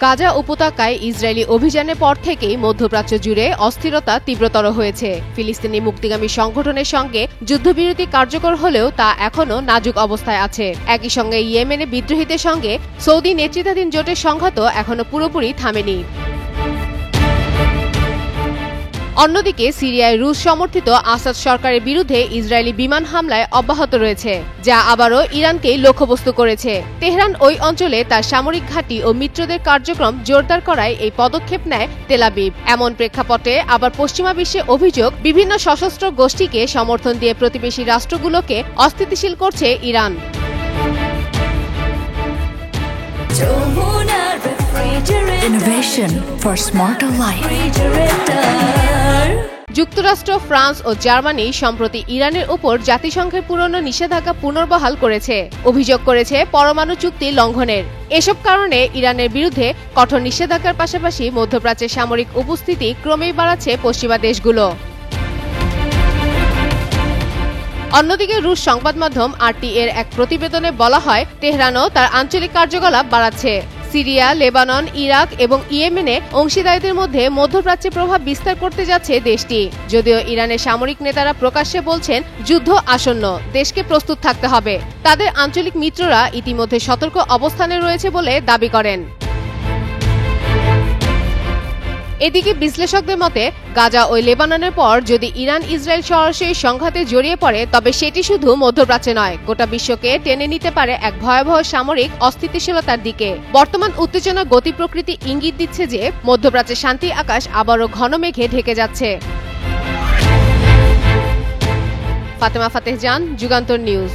গাজা উপত্যকায় ইসরায়েলি অভিযানের পর থেকেই মধ্যপ্রাচ্য জুড়ে অস্থিরতা তীব্রতর হয়েছে। ফিলিস্তিনি মুক্তিগামী সংগঠনের সঙ্গে যুদ্ধবিরতি কার্যকর হলেও তা এখনও নাজুক অবস্থায় আছে। একই সঙ্গে ইয়েমেনে বিদ্রোহীদের সঙ্গে সৌদি নেতৃত্বাধীন জোটের সংঘাতও এখনও পুরোপুরি থামেনি। অন্যদিকে সিরিয়ায় রুশ সমর্থিত আসাদ সরকারের বিরুদ্ধে ইসরায়েলি বিমান হামলায় অব্যাহত রয়েছে, যা আবারও ইরানকেই লক্ষ্যবস্তু করেছে। তেহরান ওই অঞ্চলে তার সামরিক ঘাঁটি ও মিত্রদের কার্যক্রম জোরদার করায় এই পদক্ষেপ নেয় তেল আবিব। এমন প্রেক্ষাপটে আবার পশ্চিমা বিশ্বে অভিযোগ, বিভিন্ন সশস্ত্র গোষ্ঠীকে সমর্থন দিয়ে প্রতিবেশী রাষ্ট্রগুলোকে অস্থিতিশীল করছে Iran. Innovation for smarter life. যুক্তরাষ্ট্র, ফ্রান্স ও জার্মানি সম্প্রতি ইরানের উপর জাতিসংঘের পুরনো নিষেধাজ্ঞা পুনর্বহাল করেছে, অভিযোগ করেছে পরমাণু চুক্তি লঙ্ঘনের। এসব কারণে ইরানের বিরুদ্ধে কঠোর নিষেধাজ্ঞার পাশাপাশি মধ্যপ্রাচ্যের সামরিক উপস্থিতি ক্রমেই বাড়াচ্ছে পশ্চিমা দেশগুলো। অন্যদিকে রুশ সংবাদ মাধ্যম RT এর এক প্রতিবেদনে বলা হয়, তেহরানও তার আঞ্চলিক কার্যকলাপ বাড়াচ্ছে। সিরিয়া, লেবানন, ইরাক এবং ইয়েমেনে অংশীদারদের মধ্যে মধ্যপ্রাচ্যে প্রভাব বিস্তার করতে যাচ্ছে দেশটি। যদিও ইরানের সামরিক নেতারা প্রকাশ্যে বলছেন, যুদ্ধ আসন্ন, দেশকে প্রস্তুত থাকতে হবে। তাদের আঞ্চলিক মিত্ররা ইতিমধ্যে সতর্ক অবস্থানে রয়েছে বলে দাবি করেন। এদিকে বিশ্লেষকদের মতে, গাজা ও লেবাননের পর যদি ইরান ইসরায়েল সরাসরি সংঘাতে জড়িয়ে পড়ে, তবে সেটি শুধু মধ্যপ্রাচ্যে নয়, গোটা বিশ্বকে টেনে নিতে পারে এক ভয়াবহ সামরিক অস্থিতিশীলতার দিকে। বর্তমান উত্তেজনা গতি প্রকৃতি ইঙ্গিত দিচ্ছে যে মধ্যপ্রাচ্যের শান্তি আকাশ আবারও ঘন মেঘে ঢেকে যাচ্ছে। ফাতেমা ফাতেহ জান, যুগান্তর নিউজ।